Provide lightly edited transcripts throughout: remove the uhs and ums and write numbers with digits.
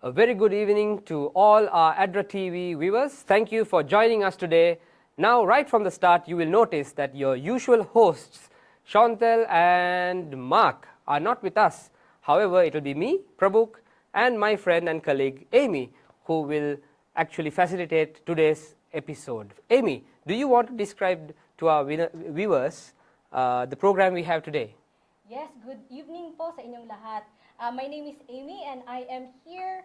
A very good evening to all our ADRA TV viewers. Thank you for joining us today. Now, right from the start, you will notice that your usual hosts, Chantal and Mark, are not with us. However, it will be me, Prabhuk, and my friend and colleague, Amy, who will actually facilitate today's episode. Amy, do you want to describe to our viewers the program we have today? Yes, good evening po sa inyong lahat. My name is Amy and I am here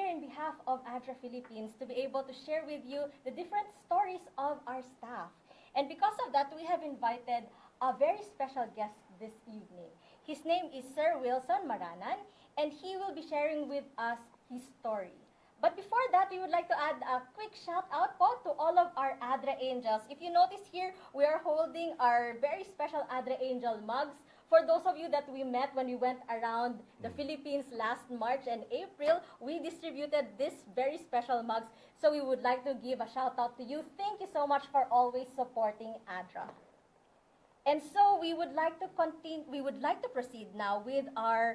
in behalf of ADRA Philippines to be able to share with you the different stories of our staff. And because of that, we have invited a very special guest this evening. His name is Sir Wilson Maranan, and he will be sharing with us his story. But before that, we would like to add a quick shout out po to all of our ADRA Angels. If you notice here, we are holding our very special ADRA Angel mugs. For those of you that we met when we went around the Philippines last March and April, we distributed this very special mugs. So we would like to give a shout out to you. Thank you so much for always supporting ADRA. And so we would like to continue. We would like to proceed now with our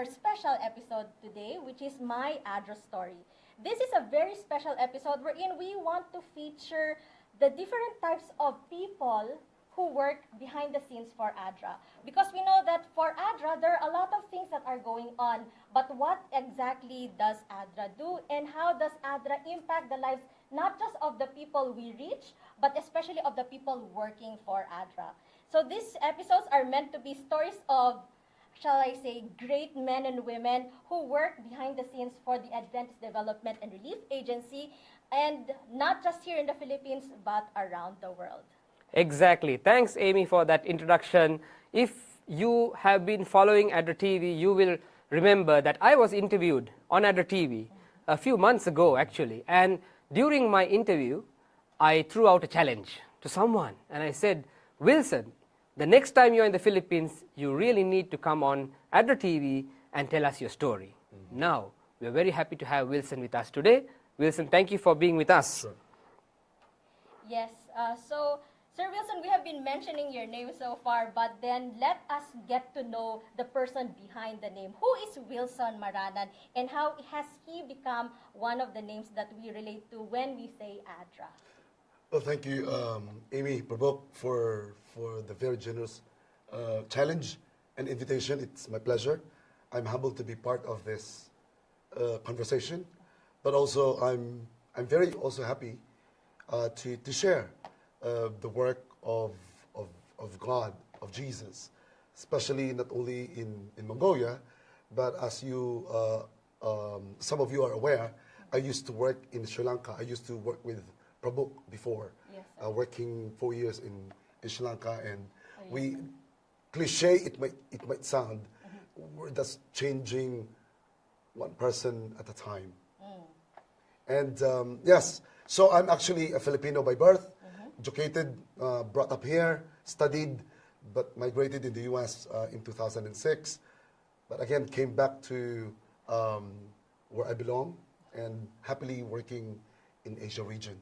special episode today, which is My ADRA Story. This is a very special episode wherein we want to feature the different types of people who work behind the scenes for ADRA. Because we know that for ADRA, there are a lot of things that are going on. But what exactly does ADRA do, and how does ADRA impact the lives not just of the people we reach, but especially of the people working for ADRA? So these episodes are meant to be stories of, shall I say, great men and women who work behind the scenes for the Adventist Development and Relief Agency, and not just here in the Philippines, but around the world. Exactly. Thanks, Amy, for that introduction. If you have been following ADRA TV, you will remember that I was interviewed on ADRA TV a few months ago, actually. And during my interview, I threw out a challenge to someone. And I said, Wilson, the next time you're in the Philippines, you really need to come on ADRA TV and tell us your story. Now, we're very happy to have Wilson with us today. Wilson, thank you for being with us. Sure. Yes, so Sir Wilson, we have been mentioning your name so far, but then let us get to know the person behind the name. Who is Wilson Maranan, and how has he become one of the names that we relate to when we say ADRA? Well, thank you, Amy, Prabhuk, for the very generous challenge and invitation. It's my pleasure. I'm humbled to be part of this conversation, but also I'm very also happy to share the work of God, of Jesus, especially not only in Mongolia, but as you, some of you are aware, I used to work in Sri Lanka. I used to work with Prabhuk before, Yes, working 4 years in Sri Lanka, and we, cliche it might sound, we're just changing one person at a time. And yes, so I'm actually a Filipino by birth. Educated, brought up here, studied, but migrated in the U.S. In 2006. But again, came back to where I belong, and happily working in Asia region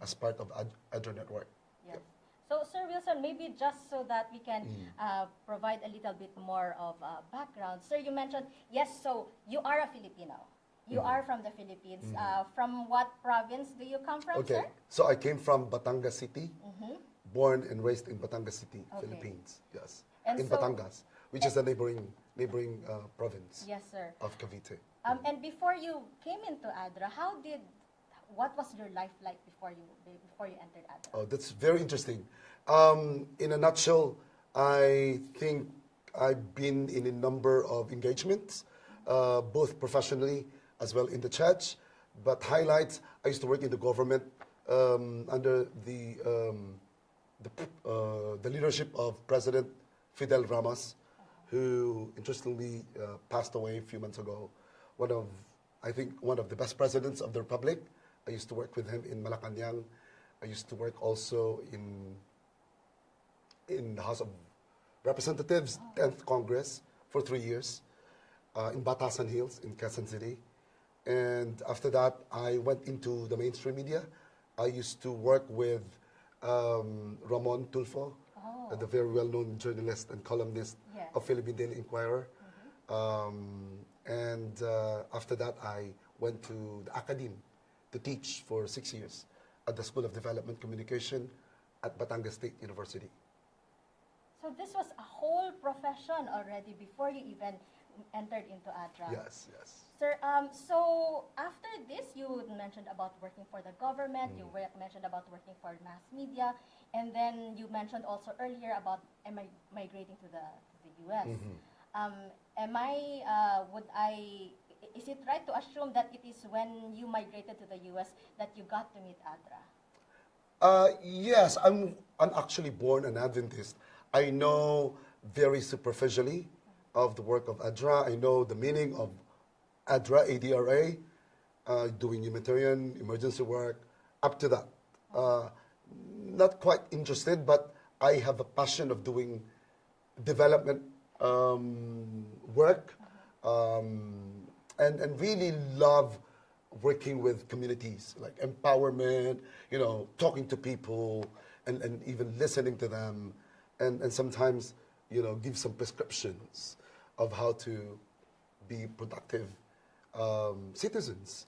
as part of ADRA Network. Yes. So, Sir Wilson, maybe just so that we can provide a little bit more of background. Sir, you mentioned, yes, so you are a Filipino. You are from the Philippines. From what province do you come from, Okay, sir? so I came from Batangas City, born and raised in Batangas City, Philippines. Yes, And in so- Batangas, which is a neighboring province Yes, sir. of Cavite. And before you came into ADRA, what was your life like before you entered ADRA? Oh, that's very interesting. In a nutshell, I think I've been in a number of engagements, both professionally as well in the church. But highlights, I used to work in the government under the leadership of President Fidel Ramos, who interestingly passed away a few months ago. I think one of the best presidents of the Republic. I used to work with him in Malacanang. I used to work also in the House of Representatives, 10th Congress, for 3 years, in Batasan Hills, in Quezon City. And after that, I went into the mainstream media. I used to work with Ramon Tulfo, the very well-known journalist and columnist Yes. of Philippine Daily Inquirer. And after that, I went to the academy to teach for 6 years at the School of Development Communication at Batangas State University. So this was a whole profession already before you even entered into ADRA. Yes, yes. Sir, so after this, you mentioned about working for the government, you mentioned about working for mass media, and then you mentioned also earlier about migrating to the US. Is it right to assume that it is when you migrated to the US that you got to meet ADRA? Yes, I'm actually born an Adventist. I know very superficially of the work of ADRA. I know the meaning of ADRA, ADRA, doing humanitarian emergency work, up to that. Not quite interested, but I have a passion of doing development work, and really love working with communities, like empowerment, talking to people, and even listening to them, and sometimes, give some prescriptions of how to be productive citizens.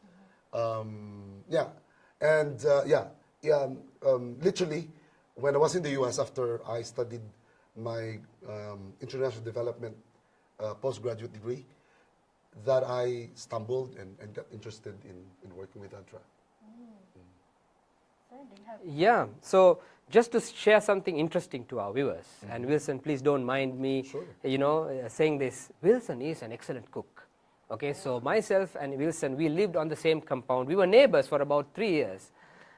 Literally, when I was in the U.S. after I studied my international development postgraduate degree, that I stumbled and got interested in working with ADRA. Sir, do you have... Yeah, so just to share something interesting to our viewers, and Wilson, please don't mind me, saying this. Wilson is an excellent cook. Okay, so myself and Wilson, we lived on the same compound. We were neighbors for about 3 years,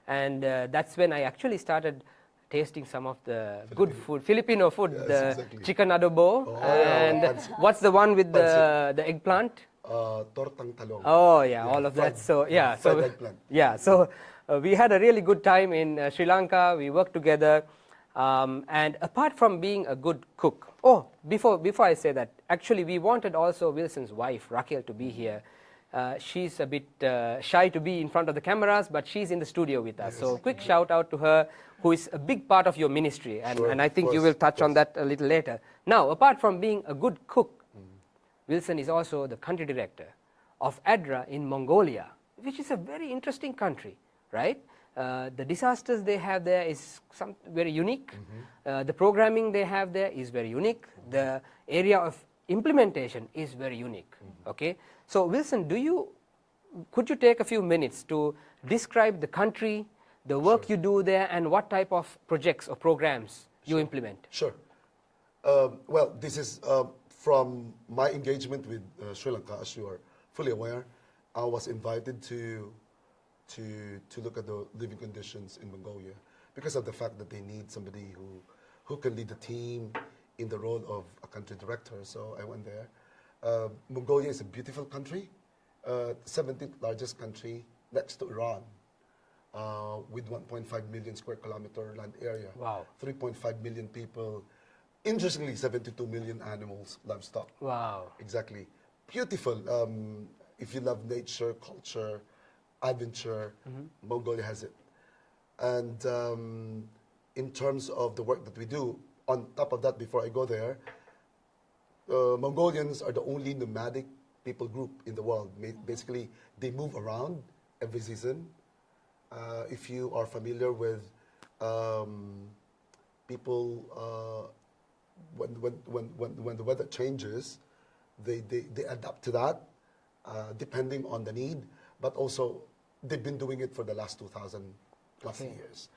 and that's when I actually started tasting some of the good food, Filipino food, Yes, the exactly. chicken adobo, and what's the one with the eggplant? Tortang talong. Oh yeah, all of that. So yeah, fried eggplant. yeah, so we had a really good time in Sri Lanka. We worked together, and apart from being a good cook, before I say that, actually we wanted also Wilson's wife Raquel to be here. She's a bit shy to be in front of the cameras, but she's in the studio with us. So quick shout out to her, who is a big part of your ministry, and I think you will touch on that a little later. Now, apart from being a good cook, Wilson is also the country director of ADRA in Mongolia, which is a very interesting country, right? The disasters they have there is very unique. The programming they have there is very unique. The area of implementation is very unique. Okay, so Wilson, could you take a few minutes to describe the country, the work you do there, and what type of projects or programs you implement? Sure. Well, this is from my engagement with Sri Lanka, as you are fully aware. I was invited to look at the living conditions in Mongolia because of the fact that they need somebody who can lead the team in the role of a country director. So I went there. Mongolia is a beautiful country, 17th largest country next to Iran, with 1.5 million square kilometer land area. Wow. 3.5 million people. Interestingly, 72 million animals, livestock. Wow. Exactly. Beautiful. If you love nature, culture, adventure, Mongolia has it. And in terms of the work that we do, on top of that, before I go there, Mongolians are the only nomadic people group in the world. Basically, they move around every season. If you are familiar with people, when the weather changes, they adapt to that, depending on the need. But also, they've been doing it for the last 2,000 plus years.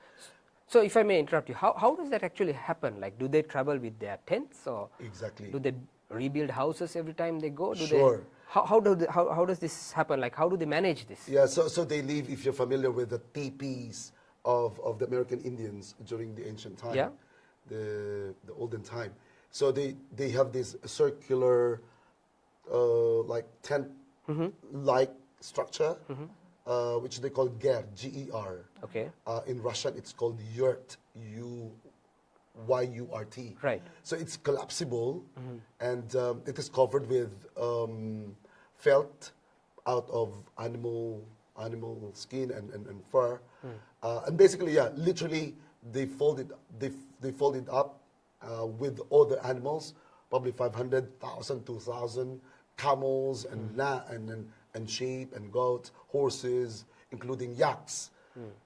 So if I may interrupt you, how does that actually happen? Like, do they travel with their tents, or Exactly. do they rebuild houses every time they go? Sure. How does this happen? Like, how do they manage this? Yeah, so they live, if you're familiar with the teepees of the American Indians during the ancient time, Yeah. the olden time. So they have this circular, like tent-like structure, which they call ger, G-E-R. Okay. In Russian, it's called yurt, Y-U-R-T. Right. So it's collapsible, and it is covered with felt out of animal skin and fur, and basically, literally they fold it up with all the animals, probably 500,000, 2,000 camels and sheep and goats, horses, including yaks.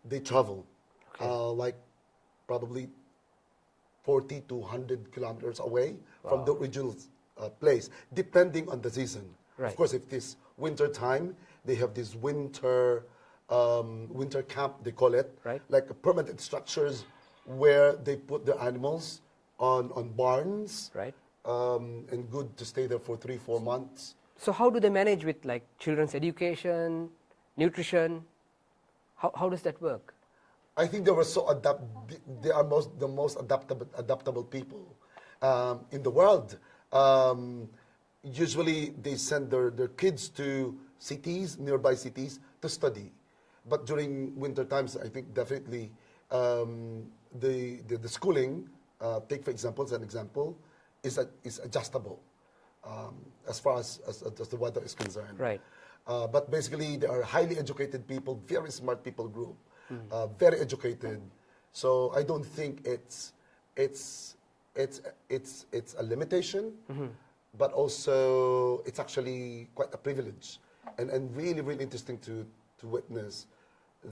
They travel like probably 40 to 100 kilometers away from the original place, depending on the season. Right. Of course, if it's winter time, they have this winter camp, they call it, Right. like permanent structures where they put the animals on barns, Right. and good to stay there for 3-4 months. So how do they manage with like children's education, nutrition? How does that work? I think they were they are the most adaptable people in the world. Usually they send their kids to nearby cities to study. But during winter times, I think definitely the schooling, take for example, as an example, is adjustable as far as the weather is concerned. Right. But basically, they are highly educated people, very smart people group, very educated. So I don't think it's a limitation, but also it's actually quite a privilege, and really really interesting to witness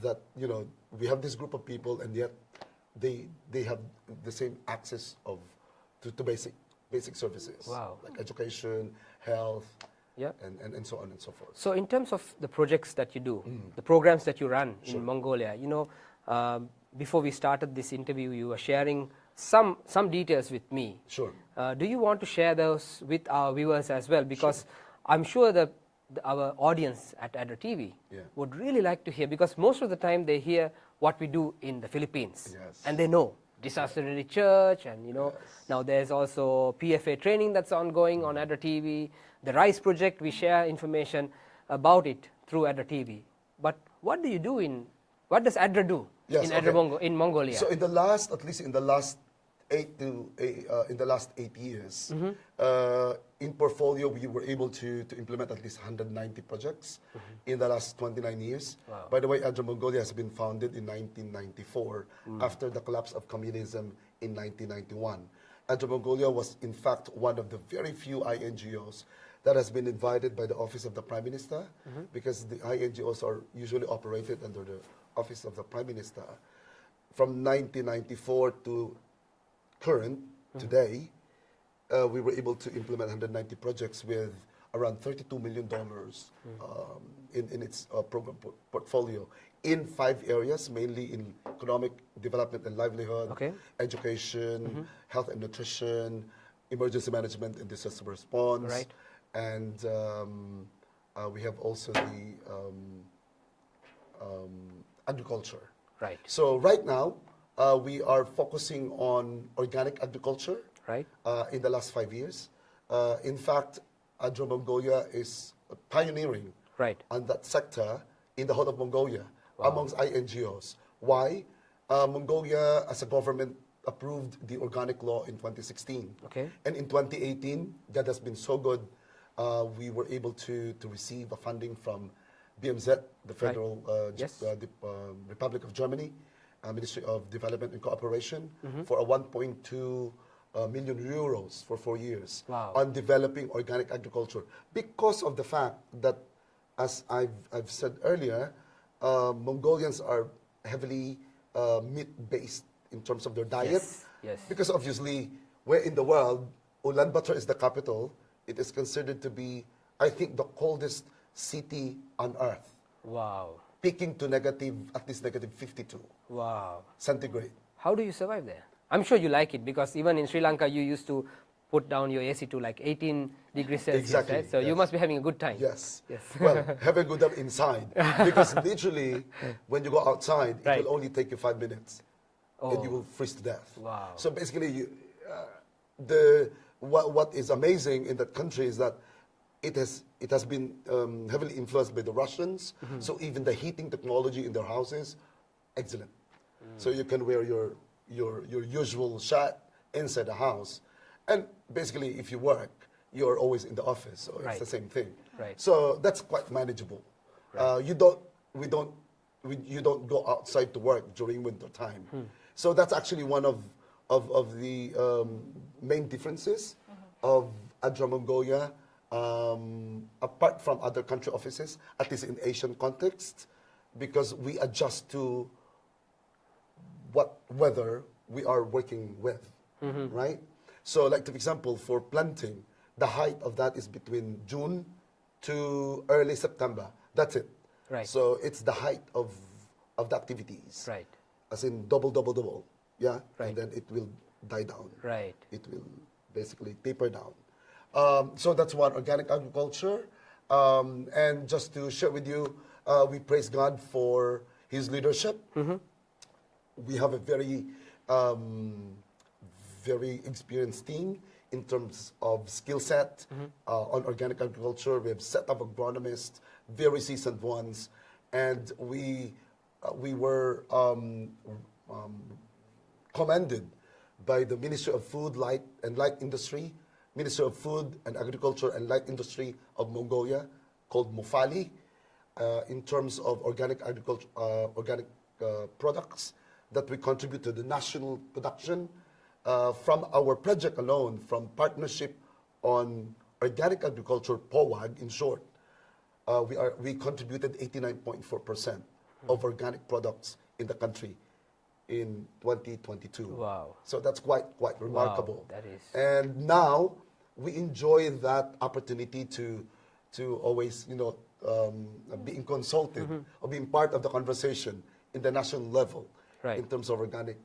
that we have this group of people, and yet they have the same access to basic services. Wow. Like education, health, Yeah. and so on and so forth. So in terms of the projects that you do, the programs that you run in Mongolia, before we started this interview, you were sharing some details with me. Sure. Do you want to share those with our viewers as well? Because I'm sure that our audience at ADRA TV would really like to hear, because most of the time they hear what we do in the Philippines. Yes. And they know Disaster Ready Church, and now there's also PFA training that's ongoing on ADRA TV. The Rice Project, we share information about it through ADRA TV. But what do you do what does ADRA do in Mongolia? So at least in the last 8 years, in portfolio we were able to implement at least 190 projects in the last 29 years. Wow. By the way, ADRA Mongolia has been founded in 1994 after the collapse of communism in 1991. ADRA Mongolia was in fact one of the very few INGOs that has been invited by the Office of the Prime Minister, because the INGOs are usually operated under the Office of the Prime Minister. From 1994 to current, today, we were able to implement 190 projects with around $32 million in its program portfolio in 5 areas, mainly in economic development and livelihood, education, health and nutrition, emergency management and disaster response, Right. and we have also the agriculture. Right. So right now, we are focusing on organic agriculture. Right. In the last 5 years. In fact, ADRA Mongolia is pioneering on that sector in the whole of Mongolia amongst INGOs. Why? Mongolia, as a government, approved the organic law in 2016. Okay. And in 2018, God has been so good, we were able to receive a funding from BMZ, the Federal Republic of Germany, Ministry of Development and Cooperation, for a 1.2 million euros for 4 years on developing organic agriculture, because of the fact that, as I've said earlier, Mongolians are heavily meat-based in terms of their diet. Yes. Because obviously, where in the world, Ulaanbaatar is the capital, it is considered to be, I think, the coldest city on earth. Wow. Peaking to at least negative 52 centigrade. How do you survive there? I'm sure you like it, because even in Sri Lanka, you used to put down your AC to like 18 degrees Celsius, Exactly, right? So you must be having a good time. Yes. Yes. Well, have a good time inside, because literally, when you go outside, it will only take you 5 minutes, and you will freeze to death. Wow. So basically, what is amazing in that country is that it has been heavily influenced by the Russians. So even the heating technology in their houses, excellent. So you can wear your usual shirt inside the house, and basically, if you work, you're always in the office, so it's the same thing. Right. So that's quite manageable. You don't go outside to work during winter time. So that's actually one of the main differences of ADRA Mongolia apart from other country offices, at least in Asian context, because we adjust to what weather we are working with, right? So like, for example, for planting, the height of that is between June to early September. That's it. Right. So it's the height of the activities. Right. As in double, yeah? Right. And then it will die down. Right. It will basically taper down. So that's one, organic agriculture. And just to share with you, we praise God for His leadership. We have a very, very experienced team in terms of skill set on organic agriculture. We have a set of agronomists, very seasoned ones, and we were commended by the Ministry of Food, Light and Light Industry, Ministry of Food and Agriculture and Light Industry of Mongolia, called Mufali, in terms of organic agriculture, organic products that we contribute to the national production. From our project alone, from partnership on organic agriculture, POAG in short, we contributed 89.4% of organic products in the country in 2022. Wow. So that's quite remarkable. That is. And now we enjoy that opportunity to always, being consulted or being part of the conversation in the national level in terms of organic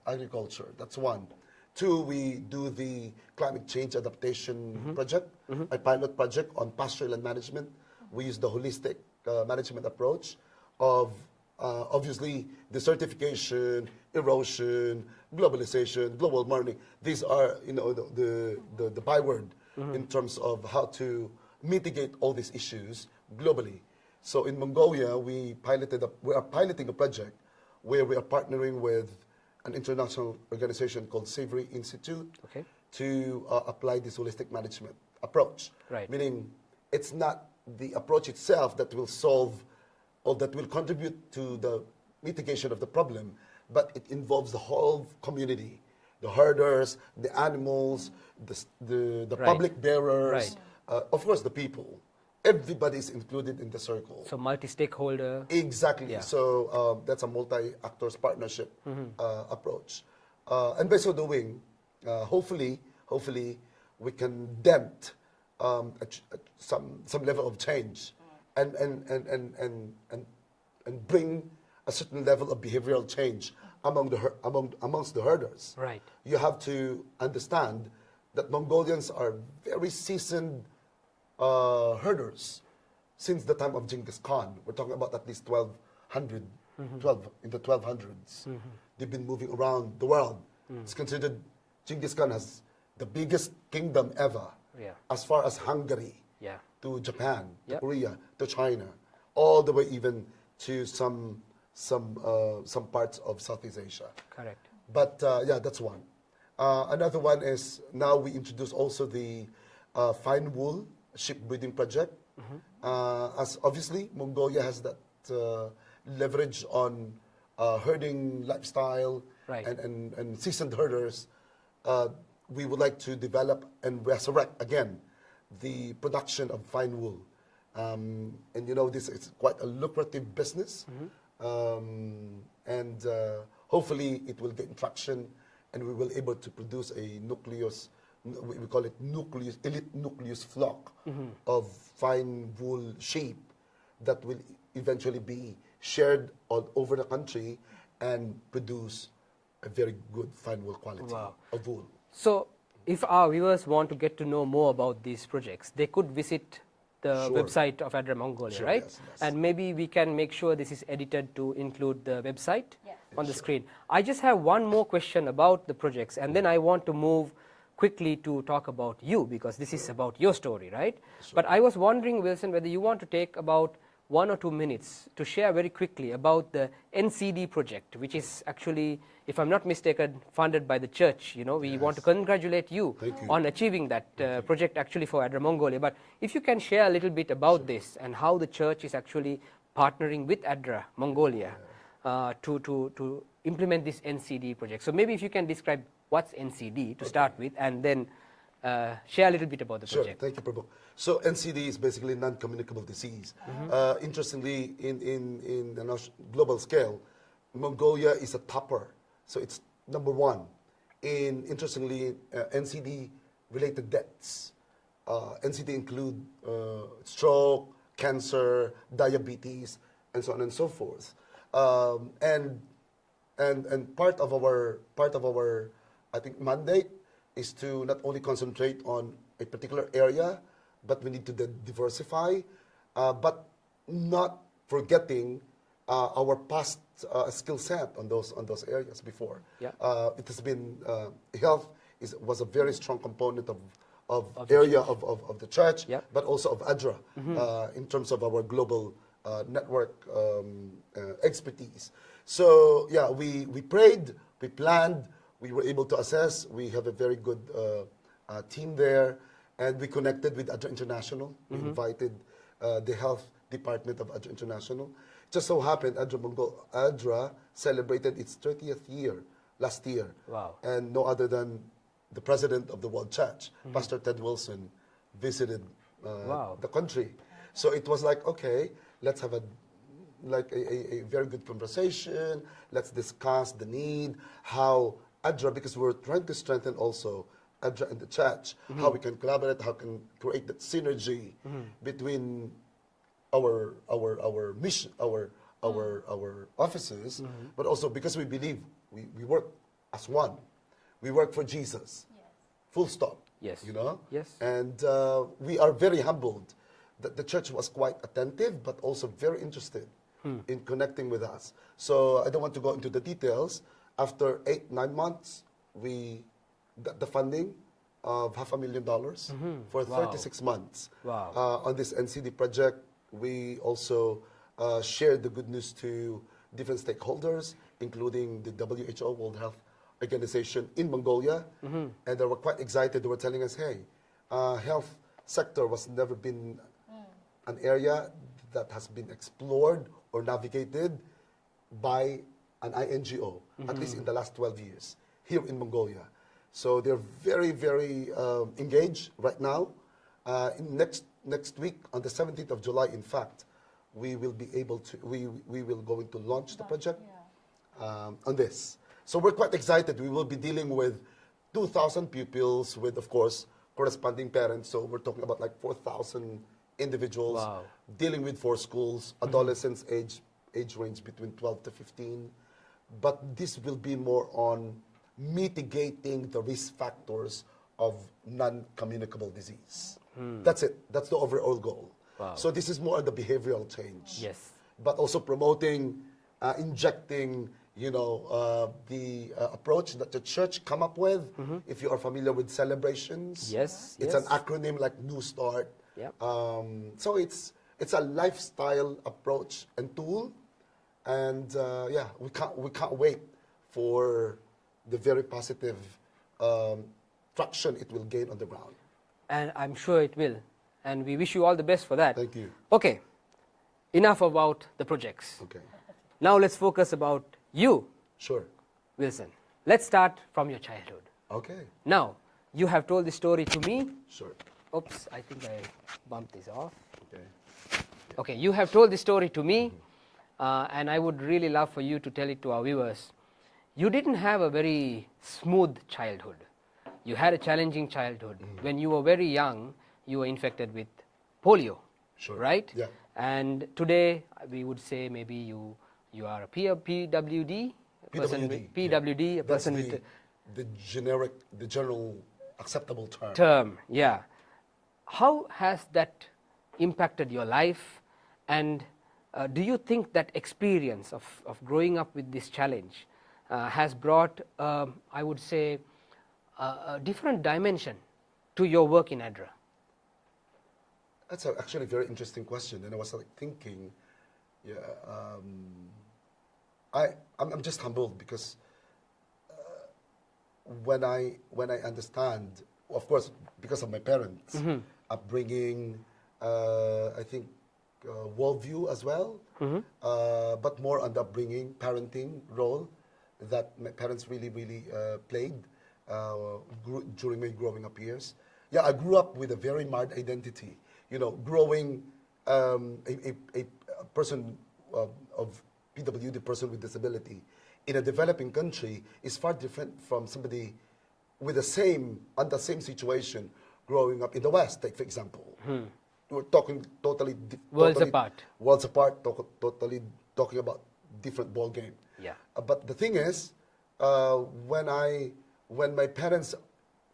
agriculture. That's one. Two, we do the climate change adaptation project, a pilot project on pastoral land management. We use the holistic management approach of obviously desertification, erosion, globalization, global warming. These are the byword in terms of how to mitigate all these issues globally. So in Mongolia, we are piloting a project where we are partnering with an international organization called Savory Institute to apply this holistic management approach. Right. Meaning, it's not the approach itself that will solve or that will contribute to the mitigation of the problem, but it involves the whole community, the herders, the animals, the public bearers, of course the people. Everybody is included in the circle. So multi-stakeholder. Exactly. Yeah. So that's a multi-actors partnership approach. And by so doing, hopefully we can dent some level of change and bring a certain level of behavioral change amongst the herders. Right. You have to understand that Mongolians are very seasoned herders since the time of Genghis Khan. We're talking about at least 1200, in the 1200s. They've been moving around the world. It's considered Genghis Khan has the biggest kingdom ever, as far as Hungary, to Japan, to Korea, to China, all the way even to some parts of Southeast Asia. Correct. But that's one. Another one is now we introduce also the fine wool sheep breeding project. As obviously Mongolia has that leverage on herding lifestyle and seasoned herders. We would like to develop and resurrect again the production of fine wool. And this is quite a lucrative business. And hopefully it will gain traction and we will be able to produce a nucleus, we call it nucleus, elite nucleus flock of fine wool sheep that will eventually be shared all over the country and produce a very good fine wool quality of wool. So if our viewers want to get to know more about these projects, they could visit the website of ADRA Mongolia, right? Yes. And maybe we can make sure this is edited to include the website on the screen. I just have one more question about the projects, and then I want to move quickly to talk about you, because this is about your story, right? But I was wondering, Wilson, whether you want to take about 1 or 2 minutes to share very quickly about the NCD project, which is actually, if I'm not mistaken, funded by the church. We want to congratulate you on achieving that project actually for ADRA Mongolia. But if you can share a little bit about this and how the church is actually partnering with ADRA Mongolia to implement this NCD project. So maybe if you can describe what's NCD to start with, and then share a little bit about the Sure, project. thank you, Prabhu. So NCD is basically non-communicable disease. Interestingly, in a global scale, Mongolia is a topper. So it's number one in, interestingly, NCD-related deaths. NCD include stroke, cancer, diabetes, and so on and so forth. And part of our I think mandate is to not only concentrate on a particular area, but we need to diversify, but not forgetting our past skill set on those areas before. Yeah. It has been health was a very strong component of the area of the church, Yeah. but also of ADRA in terms of our global network expertise. So yeah, we prayed, we planned, we were able to assess. We have a very good team there, and we connected with ADRA International. We invited the health department of ADRA International. Just so happened, ADRA celebrated its 30th year last year. Wow. And no other than the president of the World Church, Pastor Ted Wilson, visited Wow. the country. So it was like, okay, let's have a very good conversation. Let's discuss the need, how ADRA, because we're trying to strengthen also ADRA and the church, how we can collaborate, how can create that synergy between our mission, our offices, but also because we believe we work as one. We work for Jesus. Yes. Full stop. Yes. You know? Yes. And we are very humbled that the church was quite attentive, but also very interested in connecting with us. So I don't want to go into the details. After 8-9 months, we got the funding of $500,000 for Wow. 36 months. Wow. On this NCD project. We also shared the good news to different stakeholders, including the WHO, World Health Organization in Mongolia, and they were quite excited. They were telling us, hey, health sector was never been an area that has been explored or navigated by an INGO, at least in the last 12 years, here in Mongolia. So they're very, very engaged right now. Next week, on the 17th of July, in fact, we will be able to, we will going to launch the project on this. So we're quite excited. We will be dealing with 2,000 pupils with, of course, corresponding parents. So we're talking about like 4,000 individuals. Wow. Dealing with 4 schools, adolescents age range between 12 to 15. But this will be more on mitigating the risk factors of non-communicable disease. That's it. That's the overall goal. Wow. So this is more on the behavioral change. Yes. But also promoting, injecting, the approach that the church come up with. If you are familiar with celebrations, Yes, it's yes. an acronym like New Start. Yep. So it's a lifestyle approach and tool, and we can't wait for the very positive traction it will gain on the ground. And I'm sure it will. And we wish you all the best for that. Thank you. Okay. Enough about the projects. Okay, Now let's focus about you, sure. Wilson. Let's start from your childhood. Okay, Now, you have told this story to me. sure. Oops, I think I bumped this off. Okay. Okay, you have told this story to me, and I would really love for you to tell it to our viewers. You didn't have a very smooth childhood. You had a challenging childhood. When you were very young, you were infected with polio, Sure. right? Yeah. And today, we would say maybe you are a PWD, a person with PWD, a That's person with the general acceptable term. term, yeah. How has that impacted your life, and do you think that experience of growing up with this challenge has brought, I would say, a different dimension to your work in ADRA? That's actually a very interesting question, and I was like thinking, I'm just humbled because when I understand, of course, because of my parents' upbringing, I think worldview as well, but more on the upbringing, parenting role that my parents really played during my growing up years. I grew up with a very marred identity. You know, growing a person of PWD, person with disability, in a developing country is far different from somebody with the same situation growing up in the West. Take for example, we're talking Worlds apart. Worlds apart. Totally talking about different ball game. Yeah. But the thing is, when my parents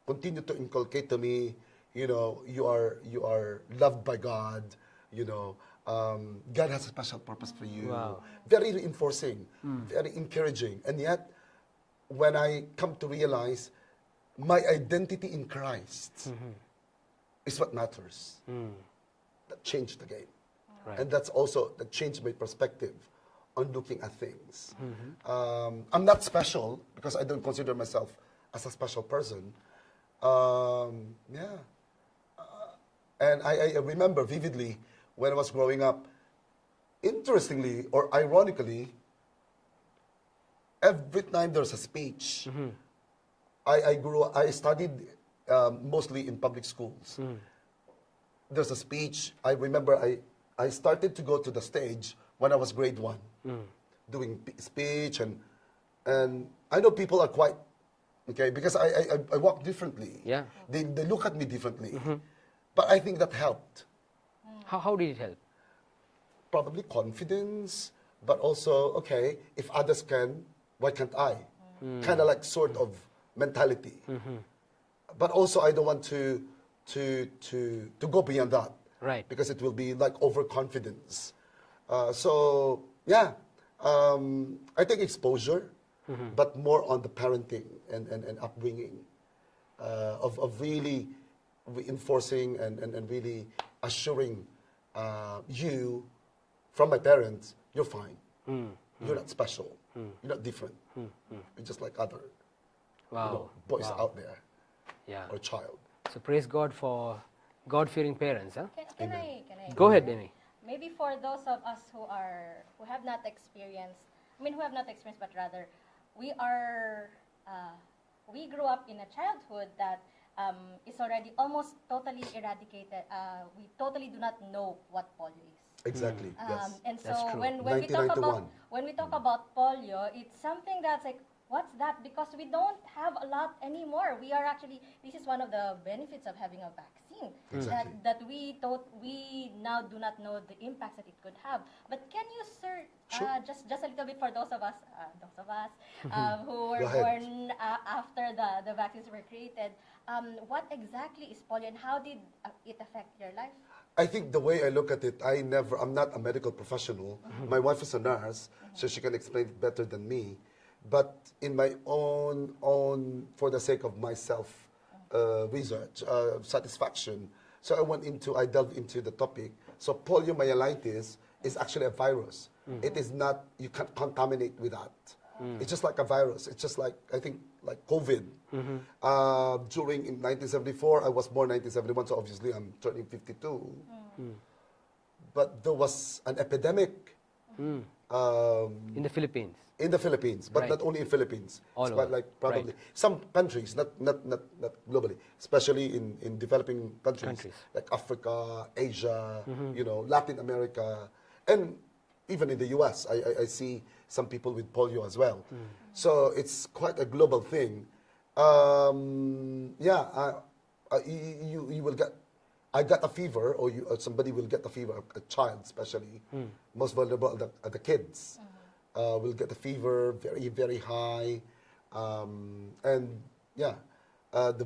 continue to inculcate to me, you know, you are loved by God, you know, God has a special purpose for you. Wow. Very reinforcing, very encouraging. And yet, when I come to realize my identity in Christ is what matters, that changed the game. Right. And that changed my perspective on looking at things. I'm not special because I don't consider myself as a special person. And I remember vividly when I was growing up, interestingly or ironically, every time there's a speech, I studied mostly in public schools. There's a speech, I remember I started to go to the stage when I was grade 1, doing speech, and I know people are quite, okay, because I walk differently. Yeah. They look at me differently. But I think that helped. How did it help? Probably confidence, but also, okay, if others can, why can't I? Kind of like sort of mentality. But also I don't want to go beyond that. Right. Because it will be like overconfidence. So, yeah, I think exposure, but more on the parenting and upbringing of really reinforcing and really assuring you from my parents, you're fine. You're not special. You're not different. You're just like other boys out there or child. So praise God for God-fearing parents, huh? Can I Go ahead, Amy. Maybe for those of us who have not experienced, but rather we grew up in a childhood that is already almost totally eradicated. We totally do not know what polio is. Exactly. Yes. And That's so true. when we 1991. talk about polio, it's something that's like, what's that? Because we don't have a lot anymore. This is one of the benefits of having a vaccine. Exactly. That we now do not know the impacts that it could have. But can you, sir, just a little bit for those of us who were Go ahead. born after the vaccines were created, what exactly is polio and how did it affect your life? I think the way I look at it, I'm not a medical professional. My wife is a nurse, so she can explain it better than me. But in my own for the sake of myself research, satisfaction, so I delved into the topic. So poliomyelitis is actually a virus. It is not, you can't contaminate with that. It's just like a virus. It's just like, I think, like COVID. In 1974, I was born 1971, so obviously I'm turning 52. But there was an epidemic In the Philippines. in the Philippines, but Right. not only in Philippines. All It's quite over. like probably Right. some countries, not globally, especially in developing countries, Countries. like Africa, Asia, Latin America, and even in the U.S. I see some people with polio as well. So it's quite a global thing. You will get. I got a fever, or somebody will get a fever, a child especially, most vulnerable are the kids. Will get a fever, very, very high. The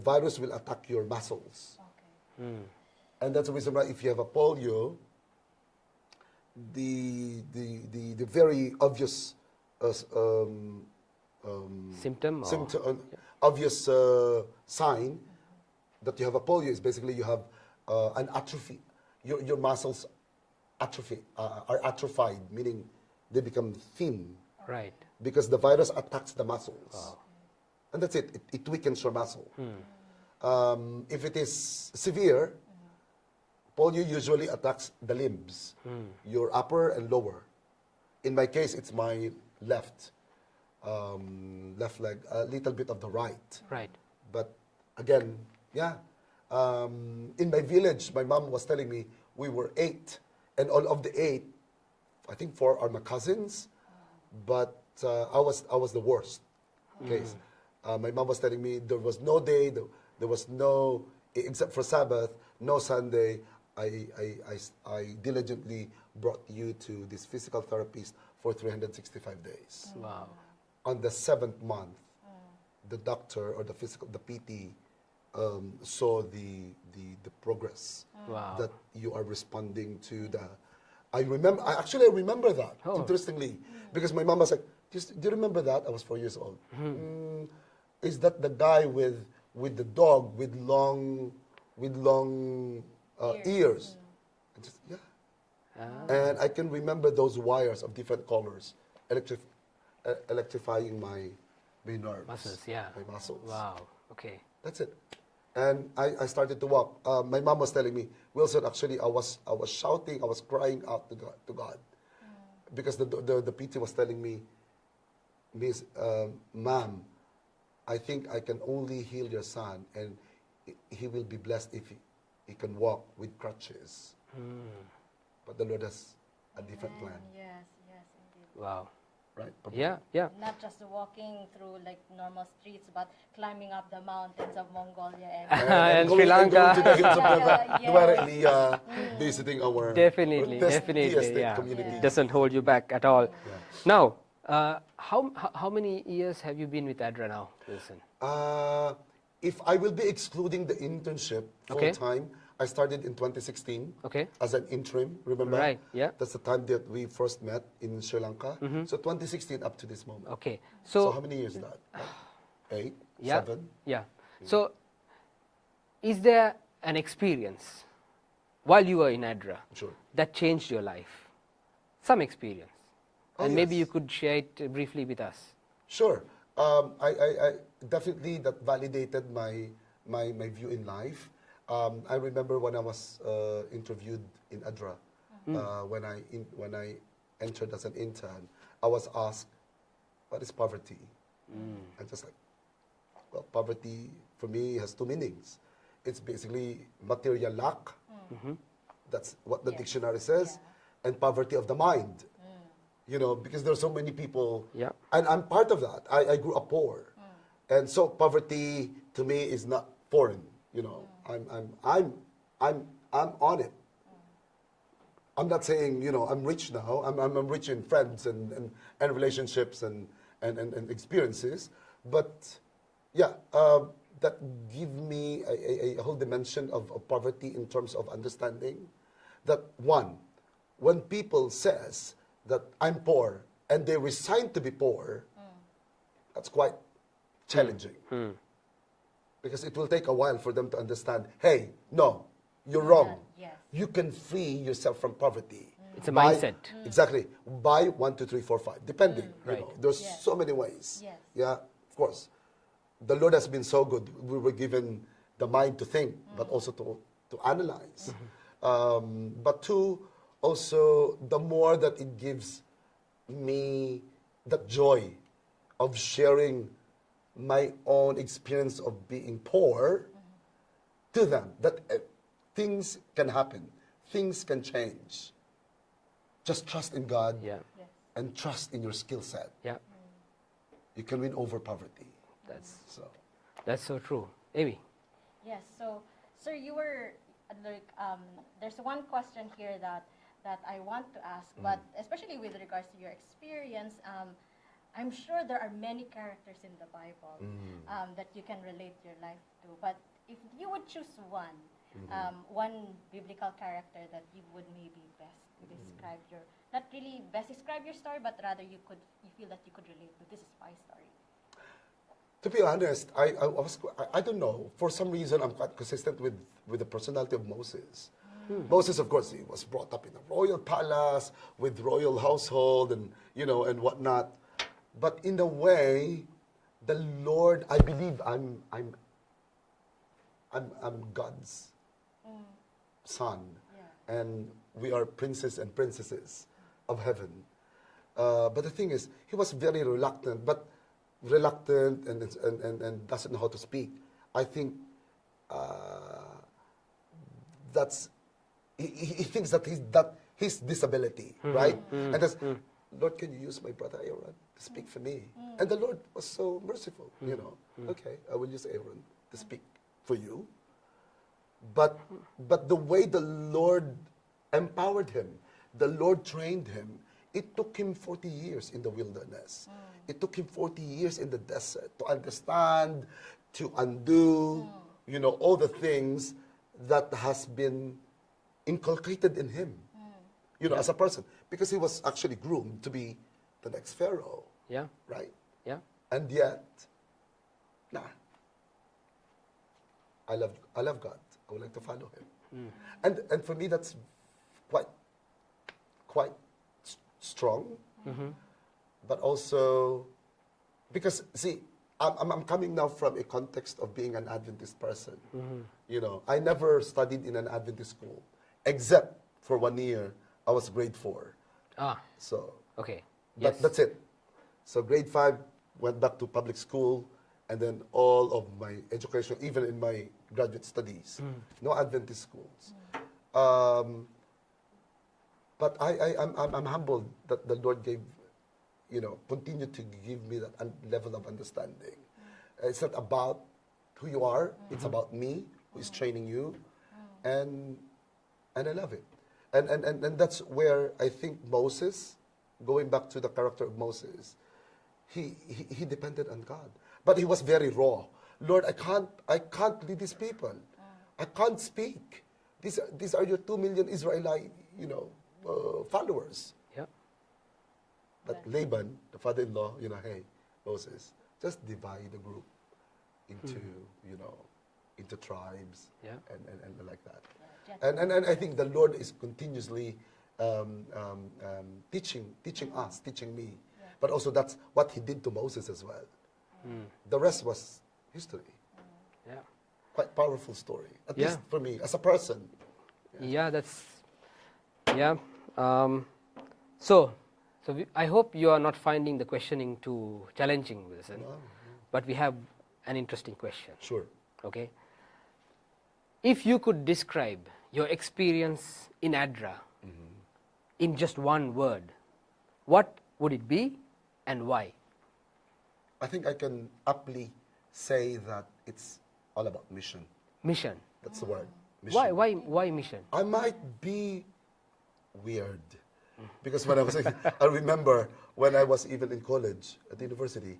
virus will attack your muscles. Okay. And that's the reason why if you have a polio, the very obvious Symptom? Or? obvious sign that you have a polio is basically you have an atrophy. Your muscles are atrophied, meaning they become thin Right. because the virus attacks the muscles. And that's it. It weakens your muscle. If it is severe, polio usually attacks the limbs, your upper and lower. In my case, it's my left leg, a little bit of the right. Right. But again, in my village, my mom was telling me we were 8, and all of the 8, I think 4 are my cousins, but I was the worst case. My mom was telling me there was no day, there was no, except for Sabbath, no Sunday. I diligently brought you to this physical therapist for 365 days. Wow. On the 7th month, the doctor or the PT saw the progress Wow. that you are responding to the. I remember that, Oh. interestingly, because my mom was like, do you remember that? I was 4 years old. Is that the guy with the dog with long ears? And just, yeah. And I can remember those wires of different colors electrifying my nerves. Muscles, yeah. My muscles. Wow. Okay. That's it. And I started to walk. My mom was telling me, Wilson, actually, I was shouting, I was crying out to God. Because the PT was telling me, Miss, ma'am, I think I can only heal your son, and he will be blessed if he can walk with crutches. But the Lord has a different plan, Yes, yes, indeed. Wow. right? Yeah, yeah. Not just walking through like normal streets, but climbing up the mountains of Mongolia And going- Sri Lanka. going to the hills of Yeah, Nueva yes. Elia, visiting our Definitely, Tea definitely, Estate yeah. community. Doesn't hold you back at all. Now, how many years have you been with ADRA now, Wilson? If I will be excluding the internship full Okay. time, I started in 2016 Okay. as an interim, remember? Right, yeah. That's the time that we first met in Sri Lanka. So 2016 up to this moment. Okay. So So, how many years is that? Like 8, yeah, 7? yeah. So, is there an experience while you were in ADRA Sure. that changed your life? Some experience. Oh, And maybe yes. you could share it briefly with us. Sure. I definitely that validated my view in life. I remember when I was interviewed in ADRA, when I entered as an intern, I was asked, "What is poverty?" I'm just like, well, poverty for me has 2 meanings. It's basically material lack. That's what the Yes. dictionary says, and poverty of the mind. You know, because there are so many people, Yeah. and I'm part of that. I grew up poor, and so poverty to me is not foreign. You know, I'm on it. I'm not saying, you know, I'm rich now. I'm rich in friends and relationships and experiences, but yeah, that give me a whole dimension of poverty in terms of understanding that one, when people says that I'm poor and they resign to be poor, that's quite challenging. Because it will take a while for them to understand, hey, no, you're wrong. Yes. You can free yourself from poverty. It's a by- mindset. Exactly. By 1, 2, 3, 4, 5, depending. You Right. know, there's Yes. so many ways. Yes. Yeah, of course. The Lord has been so good. We were given the mind to think, but also to analyze. But 2, also, the more that it gives me that joy of sharing my own experience of being poor to them, that things can happen, things can change. Just trust in God Yeah, Yes. and trust in your skill set. yeah. You can win over poverty. That's So so true. Amy. Yes. So, sir, you were like, there's one question here that I want to ask, but especially with regards to your experience, I'm sure there are many characters in the Bible that you can relate your life to. But if you would choose one, one biblical character that you would maybe best describe your, not really best describe your story, but rather you feel that you could relate to. This is my story. to be honest, I don't know. For some reason, I'm quite consistent with the personality of Moses. Moses, of course, he was brought up in a royal palace with royal household and and whatnot. But in a way, the Lord, I believe I'm God's son, Yeah. and we are princes and princesses of heaven. But the thing is, he was very reluctant, and doesn't know how to speak. I think that's he thinks that his disability, right? And that's, Lord, can you use my brother Aaron to speak for me? And the Lord was so merciful, you know. Okay, I will use Aaron to speak for you. But the way the Lord empowered him, the Lord trained him, it took him 40 years in the wilderness. It took him 40 years in the desert to understand, to undo, you know, all the things that has been inculcated in him, you know, as a person. Because he was actually groomed to be the next Pharaoh, Yeah. right? Yeah. And yet, nah. I love God. I would like to follow him. And for me, that's quite strong. But also, because see, I'm coming now from a context of being an Adventist person. You know, I never studied in an Adventist school, except for 1 year. I was grade 4. Ah. So Okay. Yes. that's it. So grade 5, went back to public school, and then all of my education, even in my graduate studies, no Adventist schools. But I'm humbled that the Lord gave, you know, continued to give me that level of understanding. It's not about who you are, it's about me who is training you, and I love it. And that's where I think Moses, going back to the character of Moses, he depended on God. But he was very raw. Lord, I can't lead these people. I can't speak. These are your 2 million Israelite, you know, followers. Yeah. But Laban, the father-in-law, you know, hey, Moses, just divide the group into, you know, into tribes, Yeah. and like that. And I think the Lord is continuously teaching us, teaching me. But also that's what he did to Moses as well. The rest was history. Yeah. Quite powerful story, at Yeah. least for me, as a person. Yeah, that's, yeah. So I hope you are not finding the questioning too challenging, Wilson. No, no. But we have an interesting question. Sure. Okay. If you could describe your experience in ADRA in just one word, what would it be and why? I think I can aptly say that it's all about mission. Mission. That's the word. Mission. Why mission? I might be weird. Because when I was, I remember when I was even in college at the university,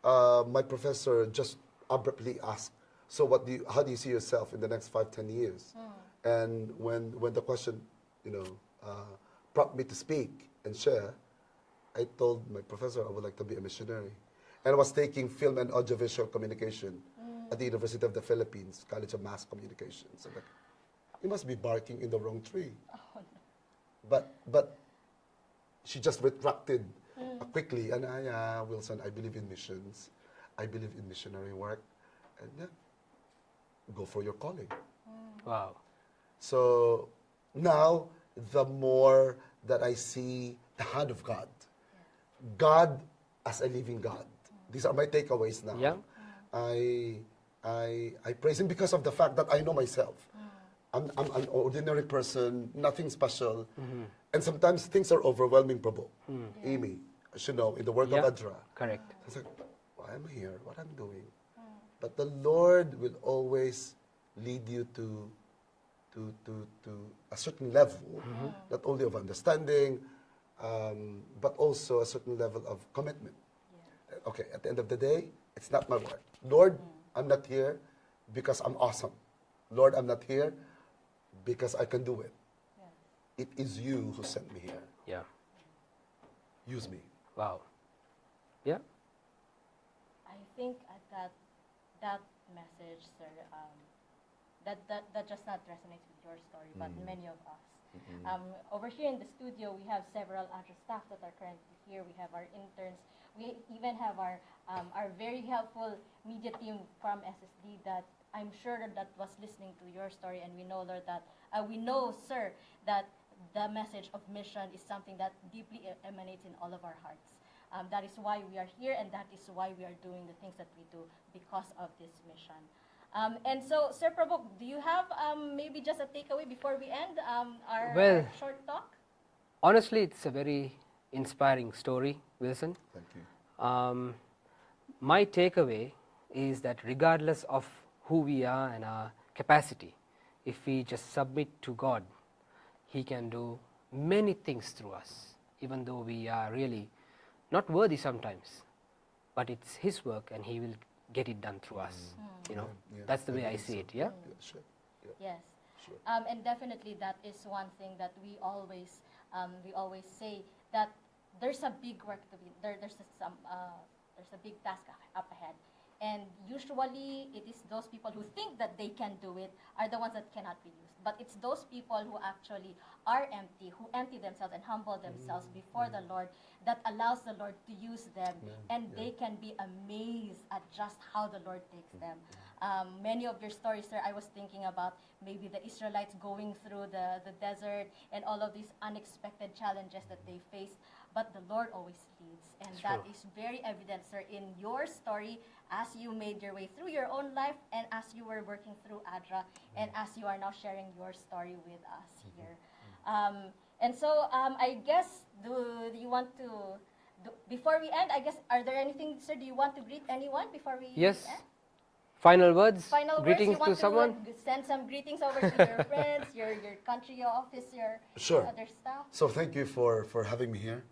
my professor just abruptly asked, so how do you see yourself in the next 5-10 years? And when the question, you know, prompted me to speak and share, I told my professor I would like to be a missionary. And I was taking film and audiovisual communication at the University of the Philippines, College of Mass Communications. I'm like, you must be barking in the wrong tree. But she just retracted quickly. And Wilson, I believe in missions. I believe in missionary work. And yeah, go for your calling. Wow. So now, the more that I see the hand of God, God as a living God. These are my takeaways now. Yeah. I praise Him because of the fact that I know myself. I'm an ordinary person, nothing special. And sometimes things are overwhelming, Prabhu. Amy, as you know, in the work Yeah. of ADRA. Correct. It's like, why am I here? What I'm doing? But the Lord will always lead you to a certain level, not only of understanding, but also a certain level of commitment. Okay, at the end of the day, it's not my word. Lord, I'm not here because I'm awesome. Lord, I'm not here because I can do it. It is you who sent me here. Yeah. Use me. Wow. Yeah. I think that message, sir, that just not resonates with your story, but many of us. Over here in the studio, we have several other staff that are currently here. We have our interns. We even have our very helpful media team from SSD that I'm sure that was listening to your story, and we know, Lord, that we know, sir, that the message of mission is something that deeply emanates in all of our hearts. That is why we are here, and that is why we are doing the things that we do, because of this mission. And so, Sir Prabhu, do you have maybe just a takeaway before we end our Well- short talk? Honestly, it's a very inspiring story, Wilson. Thank you. My takeaway is that regardless of who we are and our capacity, if we just submit to God, He can do many things through us, even though we are really not worthy sometimes. But it's His work and He will get it done through us. You know, Yeah, that's the way I believe see so. it, yeah? Yeah, sure. Yeah, Yes. sure. And definitely that is one thing that we always say, that there's a big work to be there's a big task up ahead, and usually it is those people who think that they can do it are the ones that cannot be used, but it's those people who actually are empty, who empty themselves and humble themselves before the Lord, that allows the Lord to use them, and they can be amazed at just how the Lord takes them. Many of your stories, sir, I was thinking about maybe the Israelites going through the desert and all of these unexpected challenges that they faced, but the Lord always leads. And It's that true. is very evident, sir, in your story as you made your way through your own life and as you were working through ADRA and as you are now sharing your story with us here. And so I guess, do you want to, before we end, I guess, are there anything, sir, do you want to greet anyone before we Yes. end? Final words, Final greetings words, you want to someone. send some greetings over to your friends, your country, your office, your Sure. other staff? So thank you for having me here.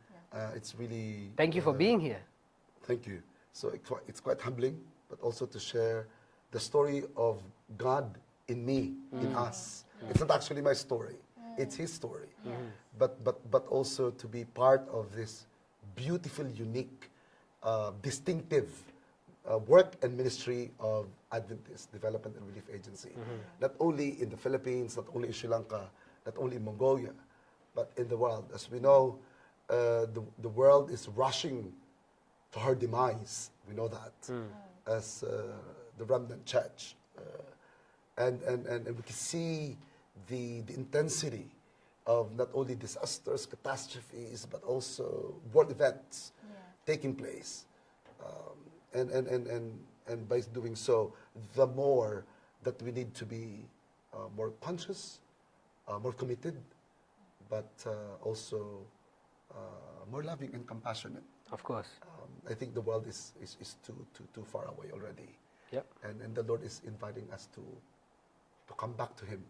It's really... Thank you for being here. Thank you. So it's quite humbling, but also to share the story of God in me, in us. It's not actually my story. It's His story. But also to be part of this beautiful, unique, distinctive work and ministry of Adventist Development and Relief Agency. Not only in the Philippines, not only in Sri Lanka, not only in Mongolia, but in the world. As we know, the world is rushing to her demise. We know that as the remnant church. And we can see the intensity of not only disasters, catastrophes, but also world events taking place. And by doing so, the more that we need to be more conscious, more committed, but also more loving and compassionate. Of course. I think the world is too far away already. Yep. And the Lord is inviting us to come back to Him.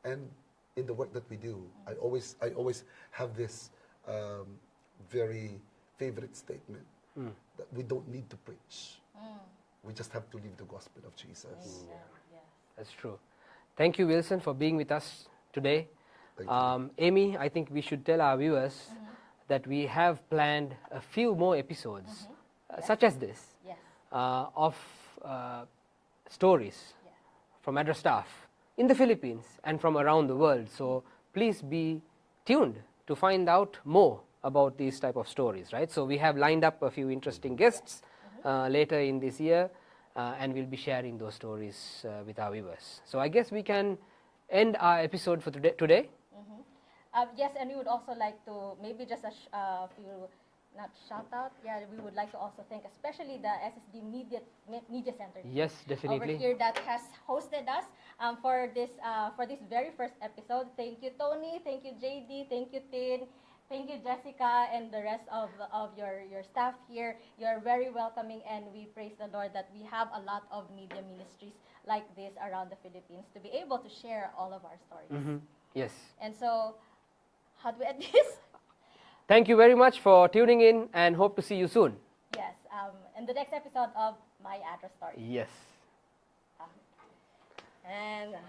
And in the work that we do, I always have this very favorite statement that we don't need to preach. We just have to live the gospel of Jesus. That's true. Thank you, Wilson, for being with us today. Thank you. Amy, I think we should tell our viewers that we have planned a few more episodes, such as this, Yes. of stories from ADRA staff in the Philippines and from around the world. So please be tuned to find out more about these type of stories, right? So we have lined up a few interesting guests later in this year, and we'll be sharing those stories with our viewers. So I guess we can end our episode for today. Yes, and we would also like to maybe just a few, not shout out, we would like to also thank especially the SSD Media Center. Yes, definitely. Over here that has hosted us for this very first episode. Thank you, Tony. Thank you, JD. Thank you, Tin. Thank you, Jessica, and the rest of your staff here. You're very welcoming, and we praise the Lord that we have a lot of media ministries like this around the Philippines to be able to share all of our stories. Yes. And so, how do we end this? Thank you very much for tuning in, and hope to see you soon. Yes, in the next episode of My ADRA Story. Yes. And